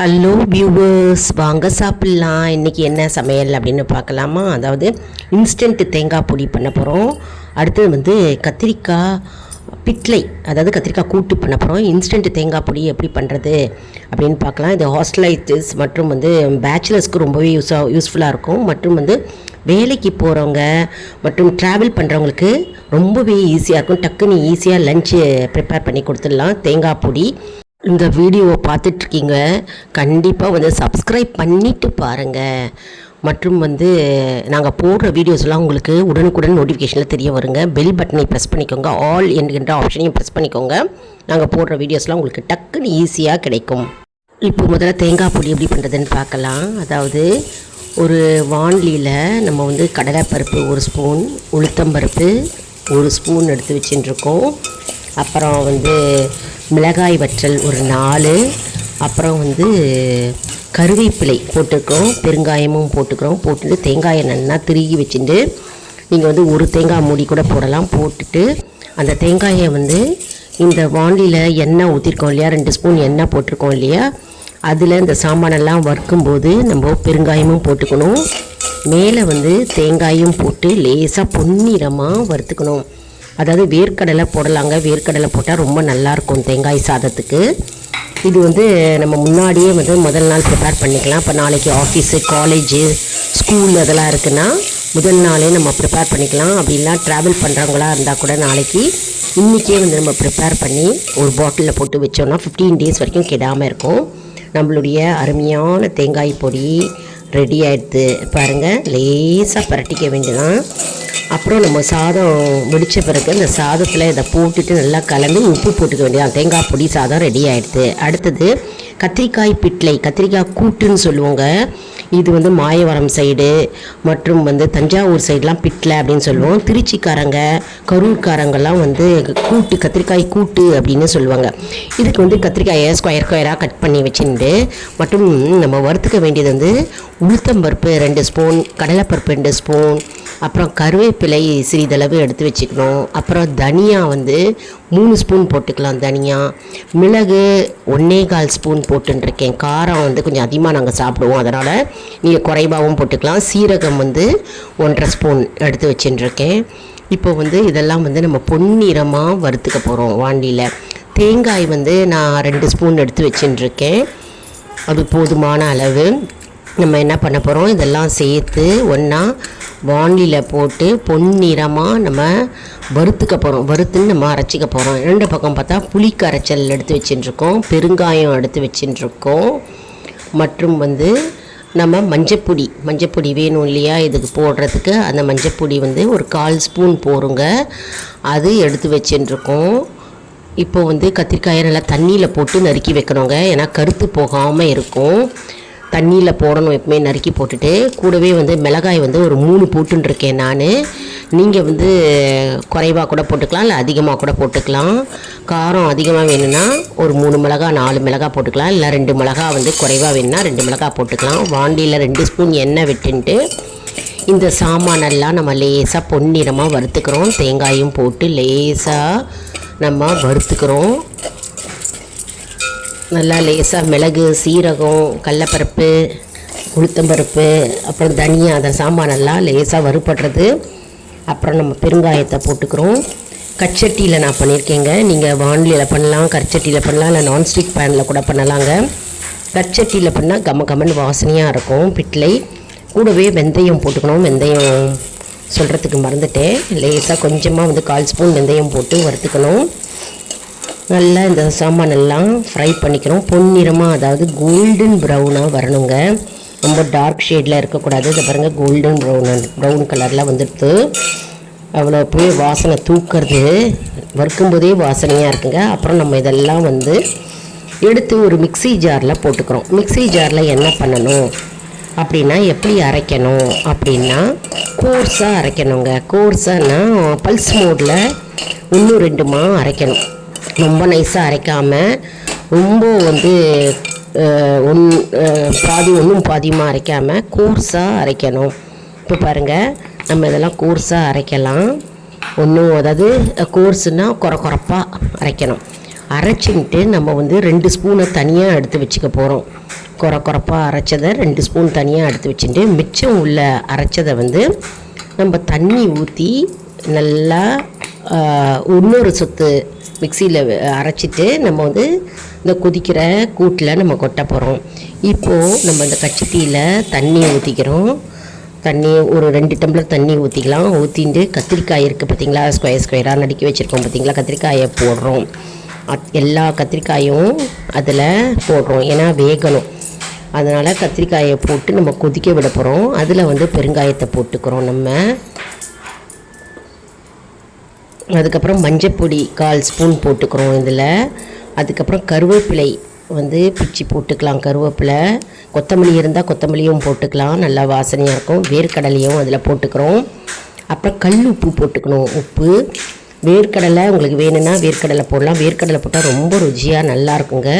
Hello viewers, வாங்க சாப்பிட்லாம். இன்றைக்கி என்ன சமையல் அப்படின்னு பார்க்கலாமா? அதாவது இன்ஸ்டன்ட் தேங்காய் பொடி பண்ண போகிறோம். அடுத்தது வந்து கத்திரிக்காய் பிட்லை, அதாவது கத்திரிக்காய் கூட்டு பண்ண போகிறோம். இன்ஸ்டன்ட் தேங்காய் பொடி எப்படி பண்ணுறது அப்படின்னு பார்க்கலாம். இது ஹாஸ்டலைட்டிஸ் மற்றும் வந்து பேச்சுலர்ஸ்க்கு ரொம்பவே யூஸ்ஃபுல்லாக இருக்கும். மற்றும் வந்து வேலைக்கு போகிறவங்க மற்றும் ட்ராவல் பண்ணுறவங்களுக்கு ரொம்பவே ஈஸியாக இருக்கும். டக்குன்னு ஈஸியாக லஞ்சு ப்ரிப்பேர் பண்ணி கொடுத்துடலாம். தேங்காய் பொடி இந்த வீடியோவை பார்த்துட்ருக்கீங்க, கண்டிப்பாக வந்து சப்ஸ்கிரைப் பண்ணிவிட்டு பாருங்கள். மற்றும் வந்து நாங்கள் போடுற வீடியோஸ்லாம் உங்களுக்கு உடனுக்குடன் நோட்டிஃபிகேஷனில் தெரிய வருங்க. பெல் பட்டனை ப்ரெஸ் பண்ணிக்கோங்க, ஆல் என்கின்ற ஆப்ஷனையும் ப்ரெஸ் பண்ணிக்கோங்க. நாங்கள் போடுற வீடியோஸ்லாம் உங்களுக்கு டக்குன்னு ஈஸியாக கிடைக்கும். இப்போ முதல்ல தேங்காய் பொடி எப்படி பண்ணுறதுன்னு பார்க்கலாம். அதாவது ஒரு வாணலியில் நம்ம வந்து கடலைப்பருப்பு 1 ஸ்பூன், உளுத்தம்பருப்பு 1 ஸ்பூன் எடுத்து வச்சுட்டுருக்கோம். அப்புறம் வந்து மிளகாய் வற்றல் ஒரு 4, அப்புறம் வந்து கருவேப்பிலை போட்டுக்கிறோம், பெருங்காயமும் போட்டுட்டு தேங்காயை நல்லா திருகி வச்சுட்டு நீங்கள் வந்து ஒரு தேங்காய் மூடி கூட போடலாம். போட்டுட்டு அந்த தேங்காயை வந்து இந்த வாணலியில் எண்ணெய் ஊற்றிருக்கோம் இல்லையா, 2 ஸ்பூன் எண்ணெய் போட்டிருக்கோம் இல்லையா, அதில் இந்த சாமானெல்லாம் வறுக்கும்போது நம்ம பெருங்காயமும் போட்டுக்கணும். மேலே வந்து தேங்காயும் போட்டு லேசாக பொன்னிறமாக வறுத்துக்கணும். அதாவது வேர்க்கடலை போடலாங்க. வேர்க்கடலை போட்டால் ரொம்ப நல்லாயிருக்கும் தேங்காய் சாதத்துக்கு. இது வந்து நம்ம முன்னாடியே வந்து முதல் நாள் ப்ரிப்பேர் பண்ணிக்கலாம். இப்போ நாளைக்கு ஆஃபீஸு, காலேஜு, ஸ்கூல் அதெல்லாம் இருக்குன்னா முதல் நாளே நம்ம ப்ரிப்பேர் பண்ணிக்கலாம். அப்படிலாம் ட்ராவல் பண்ணுறவங்களா இருந்தால் கூட நாளைக்கு இன்றைக்கே வந்து நம்ம ப்ரிப்பேர் பண்ணி ஒரு பாட்டிலில் போட்டு வச்சோன்னா 15 டேஸ் வரைக்கும் கெடாமல் இருக்கும். நம்மளுடைய அருமையான தேங்காய் பொடி ரெடி ஆகிடுது பாருங்கள். லேசாக பரட்டிக்க வேண்டியதான். அப்புறம் நம்ம சாதம் வெடித்த பிறகு அந்த சாதத்தில் இதை போட்டுட்டு நல்லா கலந்து உப்பு போட்டுக்க வேண்டியதான். தேங்காய் பொடி சாதம் ரெடி ஆகிடுது. அடுத்தது கத்திரிக்காய் பிட்லை, கத்திரிக்காய் கூட்டுன்னு சொல்லுவோங்க. இது வந்து மாயவரம் சைடு மற்றும் வந்து தஞ்சாவூர் சைடெலாம் பிட்லை அப்படின்னு சொல்லுவோம். திருச்சிக்காரங்க, கரூர்காரங்கெல்லாம் வந்து கூட்டு, கத்திரிக்காய் கூட்டு அப்படின்னு சொல்லுவாங்க. இதுக்கு வந்து கத்திரிக்காயை ஸ்கொயராக கட் பண்ணி வச்சுட்டு மற்றும் நம்ம வறுத்துக்க வேண்டியது வந்து உளுத்தம்பருப்பு 2 ஸ்பூன், கடலைப்பருப்பு 2 ஸ்பூன், அப்புறம் கருவேப்பிலை சிறிதளவு எடுத்து வச்சுக்கணும். அப்புறம் தனியா வந்து 3 ஸ்பூன் போட்டுக்கலாம். தனியா, மிளகு 1.25 ஸ்பூன் போட்டுருக்கேன். காரம் வந்து கொஞ்சம் அதிகமாக நாங்கள் சாப்பிடுவோம், அதனால் நீங்கள் குறைவாகவும் போட்டுக்கலாம். சீரகம் வந்து 1.5 ஸ்பூன் எடுத்து வச்சுட்டுருக்கேன். இப்போ வந்து இதெல்லாம் வந்து நம்ம பொன்னிறமாக வறுத்துக்க போகிறோம் வாண்டியில். தேங்காய் வந்து நான் 2 ஸ்பூன் எடுத்து வச்சுட்டுருக்கேன். அது போதுமான அளவு. நம்ம என்ன பண்ண போகிறோம், இதெல்லாம் சேர்த்து ஒன்றா வாணலியில் போட்டு பொன்னிறமாக நம்ம வறுத்துக்க போகிறோம். வறுத்துன்னு நம்ம அரைச்சிக்க போகிறோம். 2 பக்கம் பார்த்தா புளி கரைச்சல் எடுத்து வச்சுட்டுருக்கோம், பெருங்காயம் எடுத்து வச்சுட்டுருக்கோம், மற்றும் வந்து நம்ம மஞ்சப்பொடி வேணும் இல்லையா இதுக்கு போடுறதுக்கு. அந்த மஞ்சப்பொடி வந்து ஒரு 1/4 ஸ்பூன் போருங்க, அது எடுத்து வச்சுட்டுருக்கோம். இப்போ வந்து கத்திரிக்காயை நல்லா தண்ணியில் போட்டு நறுக்கி வைக்கணுங்க, ஏன்னா கருத்து போகாமல் இருக்கும். தண்ணியில் போடணும் எப்பவுமே, நறுக்கி போட்டுட்டு. கூடவே வந்து மிளகாய் வந்து ஒரு 3 போட்டுருக்கேன் நான். நீங்கள் வந்து குறைவாக கூட போட்டுக்கலாம், இல்லை அதிகமாக கூட போட்டுக்கலாம். காரம் அதிகமாக வேணும்னா ஒரு 3 மிளகா 4 மிளகா போட்டுக்கலாம், இல்லை 2 மிளகா வந்து குறைவாக வேணும்னா 2 மிளகா போட்டுக்கலாம். வாண்டியில் 2 ஸ்பூன் எண்ணெய் விட்டுன்ட்டு இந்த சாமானெல்லாம் நம்ம லேசாக பொன்னிறமாக வறுத்துக்கிறோம். தேங்காயும் போட்டு லேசாக நம்ம வறுத்துக்கிறோம். நல்லா லேசாக மிளகு, சீரகம், கடலைப்பருப்பு, உளுத்தம்பருப்பு, அப்புறம் தனியா, அந்த சாமானெல்லாம் லேசாக வறுபடுறது. அப்புறம் நம்ம பெருங்காயத்தை போட்டுக்கிறோம். கச்சட்டியில் நான் பண்ணியிருக்கேங்க. நீங்கள் வாணலியில் பண்ணலாம், கற்சட்டியில் பண்ணலாம், இல்லை நான்ஸ்டிக் பேனில் கூட பண்ணலாங்க. கற்சட்டியில் பண்ணால் கமன்னு வாசனையாக இருக்கும் பிட்லை. கூடவே வெந்தயம் போட்டுக்கணும். வெந்தயம் சொல்கிறதுக்கு மறந்துட்டேன். லேசாக கொஞ்சமாக வந்து 1/4 ஸ்பூன் வெந்தயம் போட்டு வறுத்துக்கணும். நல்லா இந்த சாமானெல்லாம் ஃப்ரை பண்ணிக்கிறோம். பொன்னிறமாக, அதாவது கோல்டன் ப்ரௌனாக வரணுங்க. ரொம்ப டார்க் ஷேடில் இருக்கக்கூடாது. இதை பாருங்கள், கோல்டன் ப்ரௌன் கலரில் வந்துடுது. அவ்வளோ போய் வாசனை தூக்கிறது, வறுக்கும்போதே வாசனையாக இருக்குங்க. அப்புறம் நம்ம இதெல்லாம் வந்து எடுத்து ஒரு மிக்ஸி ஜாரில் போட்டுக்கிறோம். மிக்ஸி ஜாரில் என்ன பண்ணணும் அப்படின்னா, எப்படி அரைக்கணும் அப்படின்னா கோர்ஸாக அரைக்கணுங்க. கோர்ஸானா பல்ஸ் மோடில் 1-2மா அரைக்கணும். ரொம்ப நைஸாக அரைக்காமல், ரொம்ப வந்து பாதியமாக அரைக்காமல் கோர்ஸாக அரைக்கணும். இப்போ பாருங்கள், நம்ம இதெல்லாம் கோர்ஸாக அரைக்கலாம். அதாவது கோர்ஸுனால் குறப்பாக அரைக்கணும். அரைச்சின்ட்டு நம்ம வந்து 2 ஸ்பூனை தனியாக எடுத்து வச்சுக்க போகிறோம். குறப்பாக அரைச்சதை 2 ஸ்பூன் தனியாக எடுத்து வச்சுட்டு மிச்சம் உள்ள அரைச்சதை வந்து நம்ம தண்ணி ஊற்றி நல்லா இன்னொரு சொத்து மிக்சியில் அரைச்சிட்டு நம்ம வந்து இந்த கொதிக்கிற கூட்டில் நம்ம கொட்ட போகிறோம். இப்போது நம்ம இந்த கச்சித்தியில் தண்ணி ஊற்றிக்கிறோம். தண்ணி ஒரு 2 டம்ளர் தண்ணி ஊற்றிக்கலாம். ஊற்றிட்டு கத்திரிக்காய் இருக்குது பார்த்திங்களா, ஸ்கொயராக நடுக்கி வச்சுருக்கோம் பார்த்திங்களா, கத்திரிக்காயை போடுறோம். எல்லா கத்திரிக்காயும் அதில் போடுறோம், ஏன்னா வேகணும். அதனால் கத்திரிக்காயை போட்டு நம்ம கொதிக்க விட போகிறோம். அதில் வந்து பெருங்காயத்தை போட்டுக்கிறோம் நம்ம. அதுக்கப்புறம் மஞ்சப்பொடி 1/4 ஸ்பூன் போட்டுக்கிறோம் இதில். அதுக்கப்புறம் கருவேப்பிலை வந்து பிச்சு போட்டுக்கலாம். கருவேப்பிலை, கொத்தமல்லி இருந்தால் கொத்தமல்லியும் போட்டுக்கலாம், நல்லா வாசனையாக இருக்கும். வேர்க்கடலையும் அதில் போட்டுக்கிறோம். அப்புறம் கல் உப்பு போட்டுக்கணும். உப்பு, வேர்க்கடலை உங்களுக்கு வேணும்னா வேர்க்கடலை போடலாம். வேர்க்கடலை போட்டால் ரொம்ப ருசியாக நல்லா இருக்குங்க.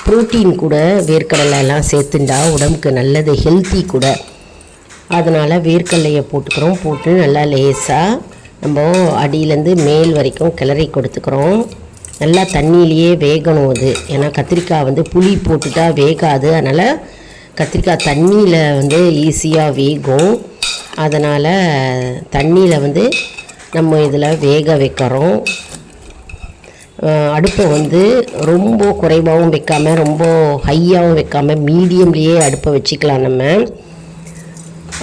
ப்ரோட்டீன் கூட வேர்க்கடலை எல்லாம் சேர்த்துண்டா உடம்புக்கு நல்லது, ஹெல்த்தி கூட. அதனால் வேர்க்கடலையை போட்டுக்கிறோம். போட்டு நல்லா லேசாக நம்ம அடியிலேருந்து மேல் வரைக்கும் கிளறி கொடுத்துக்கிறோம். நல்லா தண்ணியிலையே வேகணும் அது, ஏன்னா கத்திரிக்காய் வந்து புளி போட்டுட்டா வேகாது. அதனால் கத்திரிக்காய் தண்ணியில் வந்து ஈஸியாக வேகும். அதனால் தண்ணியில் வந்து நம்ம இதில் வேக வைக்கிறோம். அடுப்பை வந்து ரொம்ப குறைவாகவும் வைக்காமல் ரொம்ப ஹையாகவும் வைக்காமல் மீடியம்லேயே அடுப்பை வச்சுக்கலாம் நம்ம.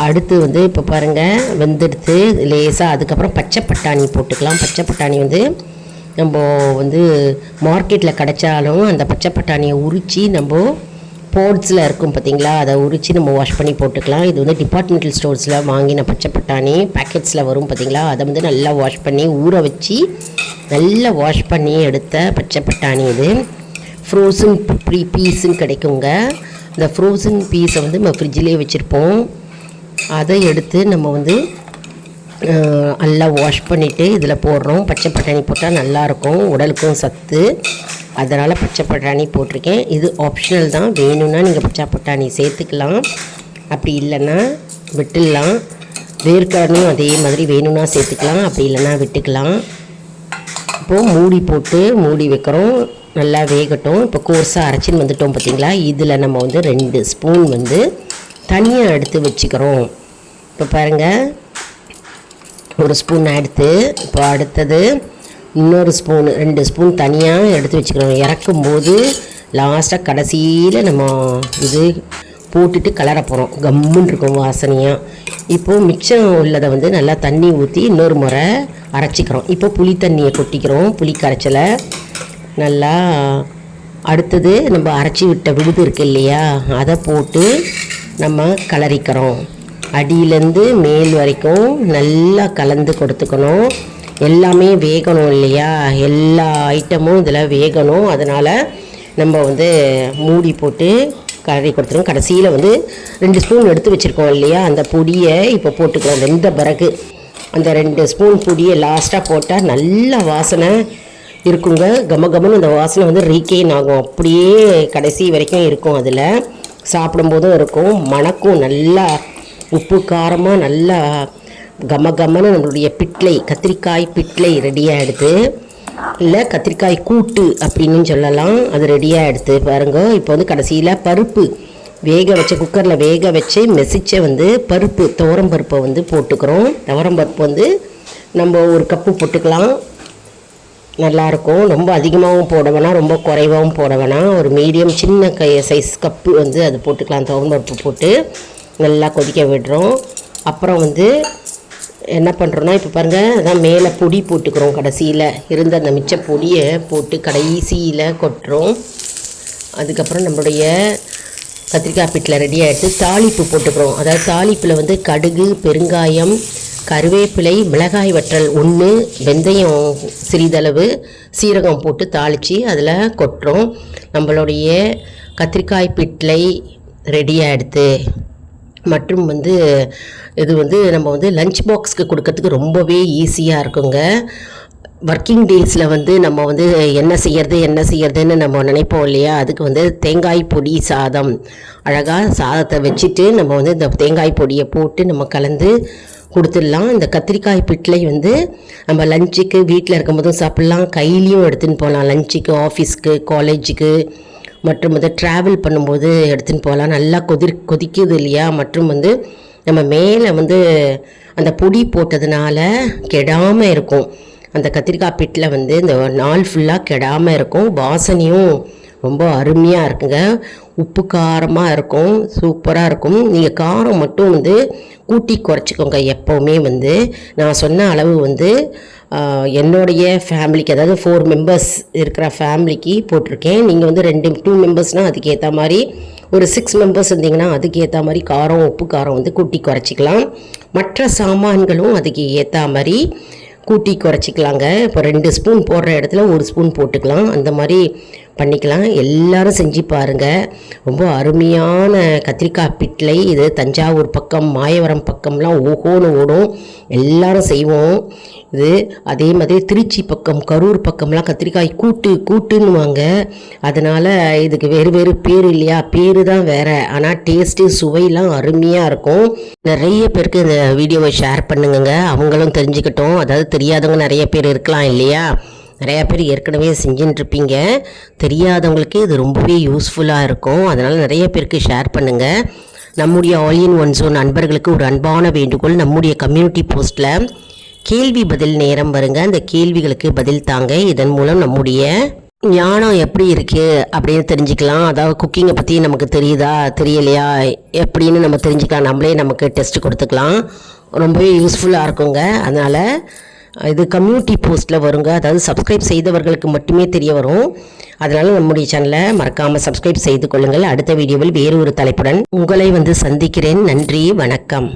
அடுத்து வந்து இப்போ பாருங்கள் வெந்தெடுத்து லேசாக. அதுக்கப்புறம் பச்சை பட்டாணி போட்டுக்கலாம். பச்சை பட்டாணி வந்து நம்ம வந்து மார்க்கெட்டில் கிடைச்சாலும் அந்த பச்சை பட்டாணியை உரித்து நம்ம போட்ஸில் இருக்கும் பார்த்திங்களா, அதை உரித்து நம்ம வாஷ் பண்ணி போட்டுக்கலாம். இது வந்து டிபார்ட்மெண்டல் ஸ்டோர்ஸில் வாங்கின பச்சை பட்டாணி பேக்கெட்ஸில் வரும் பார்த்திங்களா, அதை வந்து நல்லா வாஷ் பண்ணி ஊற வச்சு நல்லா வாஷ் பண்ணி எடுத்த பச்சை பட்டாணி. இது ஃப்ரோசன் பீஸுன்னு கிடைக்குங்க. இந்த ஃப்ரோசன் பீஸை வந்து நம்ம ஃப்ரிட்ஜிலே வச்சுருப்போம். அதை எடுத்து நம்ம வந்து நல்லா வாஷ் பண்ணிவிட்டு இதில் போடுறோம். பச்சை பட்டாணி போட்டால் நல்லாயிருக்கும், உடலுக்கும் சத்து. அதனால் பச்சை பட்டாணி போட்டிருக்கேன். இது ஆப்ஷனல் தான், வேணும்னா நீங்கள் பச்சை பட்டாணி சேர்த்துக்கலாம், அப்படி இல்லைன்னா விட்டுடலாம். வேர்க்கடலையும் அதே மாதிரி வேணும்னா சேர்த்துக்கலாம், அப்படி இல்லைன்னா விட்டுக்கலாம். இப்போது மூடி போட்டு மூடி வைக்கிறோம், நல்லா வேகட்டும். இப்போ கோர்ஸாக அரைச்சின்னு வந்துட்டோம் பார்த்திங்களா. இதில் நம்ம வந்து 2 ஸ்பூன் வந்து தனியாக எடுத்து வச்சுக்கிறோம். இப்போ பாருங்கள், 1 ஸ்பூன் எடுத்து இப்போ அடுத்தது இன்னொரு ஸ்பூன் 2 ஸ்பூன் தனியாக எடுத்து வச்சுக்கிறோம். இறக்கும்போது லாஸ்ட்டாக கடைசியில் நம்ம இது போட்டுட்டு கலர போகிறோம். கம்முன்னு இருக்கும் வாசனையாக. இப்போது மிச்சம் உள்ளதை வந்து நல்லா தண்ணி ஊற்றி இன்னொரு முறை அரைச்சிக்கிறோம். இப்போ புளி தண்ணியை கொட்டிக்கிறோம், புளி கரைச்சலை நல்லா. அடுத்தது நம்ம அரைச்சி விட்ட விழுது இருக்குது இல்லையா, அதை போட்டு நம்ம கலரிக்கிறோம். அடியிலேருந்து மேல் வரைக்கும் நல்லா கலந்து கொடுத்துக்கணும். எல்லாமே வேகணும் இல்லையா, எல்லா ஐட்டமும் இதில் வேகணும். அதனால் நம்ம வந்து மூடி போட்டு கலரி கொடுத்துருவோம். கடைசியில் வந்து 2 ஸ்பூன் எடுத்து வச்சுருக்கோம் இல்லையா, அந்த பொடியை இப்போ போட்டுக்கிறோம். வெந்த பிறகு அந்த 2 ஸ்பூன் பொடியை லாஸ்ட்டாக போட்டால் நல்ல வாசனை இருக்குங்க. கமகமன்னு அந்த வாசனை வந்து ரீகெயின் ஆகும், அப்படியே கடைசி வரைக்கும் இருக்கும். அதில் சாப்பிடும்போதும் இருக்கும், மணக்கும் நல்லா. உப்பு காரமாக நல்லா கமகமன்னு நம்மளுடைய பிட்லை, கத்திரிக்காய் பிட்லை ரெடியாக எடுத்து, இல்லை கத்திரிக்காய் கூட்டு அப்படின்னு சொல்லலாம், அது ரெடியாக எடுத்து பாருங்க. இப்போ வந்து கடைசியில் பருப்பு வேக வச்ச குக்கரில் வேக வச்சு மெசிச்ச வந்து பருப்பு, துவரம் பருப்பை வந்து போட்டுக்கிறோம். துவரம் பருப்பு வந்து நம்ம 1 கப்பு போட்டுக்கலாம், நல்லாயிருக்கும். ரொம்ப அதிகமாகவும் போட வேணாம், ரொம்ப குறைவாகவும் போட வேணாம். ஒரு மீடியம் சின்ன சைஸ் கப்பு வந்து அது போட்டுக்கலாம். துவரம் பருப்பு போட்டு நல்லா கொதிக்க விடுறோம். அப்புறம் வந்து என்ன பண்ணுறோன்னா, இப்போ பாருங்கள், அதான் மேலே பொடி போட்டுக்கிறோம். கடைசியில் இருந்த அந்த மிச்ச பொடியை போட்டு கடைசியில் கொட்டுறோம். அதுக்கப்புறம் நம்மளுடைய கத்திரிக்காய் பிட்டில் ரெடி ஆகிடுச்சு. தாளிப்பு போட்டுக்கிறோம். அதாவது தாளிப்பில் வந்து கடுகு, பெருங்காயம், கருவேப்பிலை, மிளகாய் வற்றல் 1, வெந்தயம் சிறிதளவு, சீரகம் போட்டு தாளித்து அதில் கொட்டுறோம். நம்மளுடைய கத்திரிக்காய் பிட்லை ரெடி ஆகிடுது. மற்றும் வந்து இது வந்து நம்ம வந்து லஞ்ச் பாக்ஸ்க்கு கொடுக்கறதுக்கு ரொம்பவே ஈஸியாக இருக்குங்க. ஒர்க்கிங் டேஸில் வந்து நம்ம வந்து என்ன செய்யறதுன்னு நம்ம நினைப்போம் இல்லையா, அதுக்கு வந்து தேங்காய் பொடி சாதம், அழகாக சாதத்தை வச்சுட்டு நம்ம வந்து இந்த தேங்காய் பொடியை போட்டு நம்ம கலந்து கொடுத்துடலாம். இந்த கத்திரிக்காய் பிட்லை வந்து நம்ம லஞ்சுக்கு வீட்டில் இருக்கும்போதும் சாப்பிட்லாம், கையிலையும் எடுத்துன்னு போகலாம். லஞ்சுக்கு, ஆஃபீஸ்க்கு, காலேஜுக்கு மற்றும் வந்து ட்ராவல் பண்ணும்போது எடுத்துன்னு போகலாம். நல்லா கொதிக்குது இல்லையா? மற்றும் வந்து நம்ம மேலே வந்து அந்த பொடி போட்டதுனால கெடாமல் இருக்கும். அந்த கத்திரிக்காய் பிட்டில் வந்து இந்த நாள் ஃபுல்லாக கெடாமல் இருக்கும். வாசனையும் ரொம்ப அருமையாக இருக்குங்க. உப்பு காரமாக இருக்கும், சூப்பராக இருக்கும். நீங்கள் காரம் மட்டும் வந்து கூட்டி குறைச்சிக்கோங்க. எப்போவுமே வந்து நான் சொன்ன அளவு வந்து என்னுடைய ஃபேமிலிக்கு, அதாவது 4 மெம்பர்ஸ் இருக்கிற ஃபேமிலிக்கு போட்டிருக்கேன். நீங்கள் வந்து 2 மெம்பர்ஸ்னால் அதுக்கேற்ற மாதிரி, ஒரு 6 மெம்பர்ஸ் இருந்தீங்கன்னா அதுக்கேற்ற மாதிரி காரம், உப்பு காரம் வந்து கூட்டி குறைச்சிக்கலாம். மற்ற சாமான்களும் அதுக்கு ஏற்ற மாதிரி கூட்டி குறைச்சிக்கலாங்க. இப்போ 2 ஸ்பூன் போடுற இடத்துல 1 ஸ்பூன் போட்டுக்கலாம். அந்த மாதிரி பண்ணிக்கலாம். எல்லாரும் செஞ்சு பாருங்கள். ரொம்ப அருமையான கத்திரிக்காய் பிட்லை. இது தஞ்சாவூர் பக்கம், மாயவரம் பக்கம்லாம் ஓஹோன்னு ஓடும். எல்லாரும் செய்வோம் இது. அதே மாதிரி திருச்சி பக்கம், கரூர் பக்கம்லாம் கத்திரிக்காய் கூட்டுன்னுவாங்க. அதனால் இதுக்கு வேறு வேறு பேர் இல்லையா? பேர் தான் வேறு, ஆனால் டேஸ்ட்டு, சுவையெல்லாம் அருமையாக இருக்கும். நிறைய பேருக்கு இந்த வீடியோவை ஷேர் பண்ணுங்க, அவங்களும் தெரிஞ்சுக்கிட்டோம். அதாவது தெரியாதவங்க நிறைய பேர் இருக்கலாம் இல்லையா? நிறையா பேர் ஏற்கனவே செஞ்சுட்டுருப்பீங்க. தெரியாதவங்களுக்கு இது ரொம்பவே யூஸ்ஃபுல்லாக இருக்கும். அதனால் நிறைய பேருக்கு ஷேர் பண்ணுங்கள். நம்முடைய ஆல் இன் ஒன் ஸோ நண்பர்களுக்கு ஒரு அன்பான வேண்டுகோள். நம்முடைய கம்யூனிட்டி போஸ்ட்டில் கேள்வி பதில் நேரம் வருங்க. அந்த கேள்விகளுக்கு பதில் தாங்க. இதன் மூலம் நம்முடைய ஞானம் எப்படி இருக்குது அப்படின்னு தெரிஞ்சுக்கலாம். அதாவது குக்கிங்கை பற்றி நமக்கு தெரியுதா தெரியலையா எப்படின்னு நம்ம தெரிஞ்சுக்கலாம். நம்மளே நமக்கு டெஸ்ட் கொடுத்துக்கலாம். ரொம்பவே யூஸ்ஃபுல்லாக இருக்குங்க. அதனால் இது கம்யூனிட்டி போஸ்ட்டில் வருங்க. அதாவது சப்ஸ்கிரைப் செய்தவர்களுக்கு மட்டுமே தெரிய வரும். அதனால் நம்முடைய சேனலை மறக்காமல் சப்ஸ்கிரைப் செய்து கொள்ளுங்கள். அடுத்த வீடியோவில் வேறு ஒரு தலைப்புடன் உங்களை வந்து சந்திக்கிறேன். நன்றி, வணக்கம்.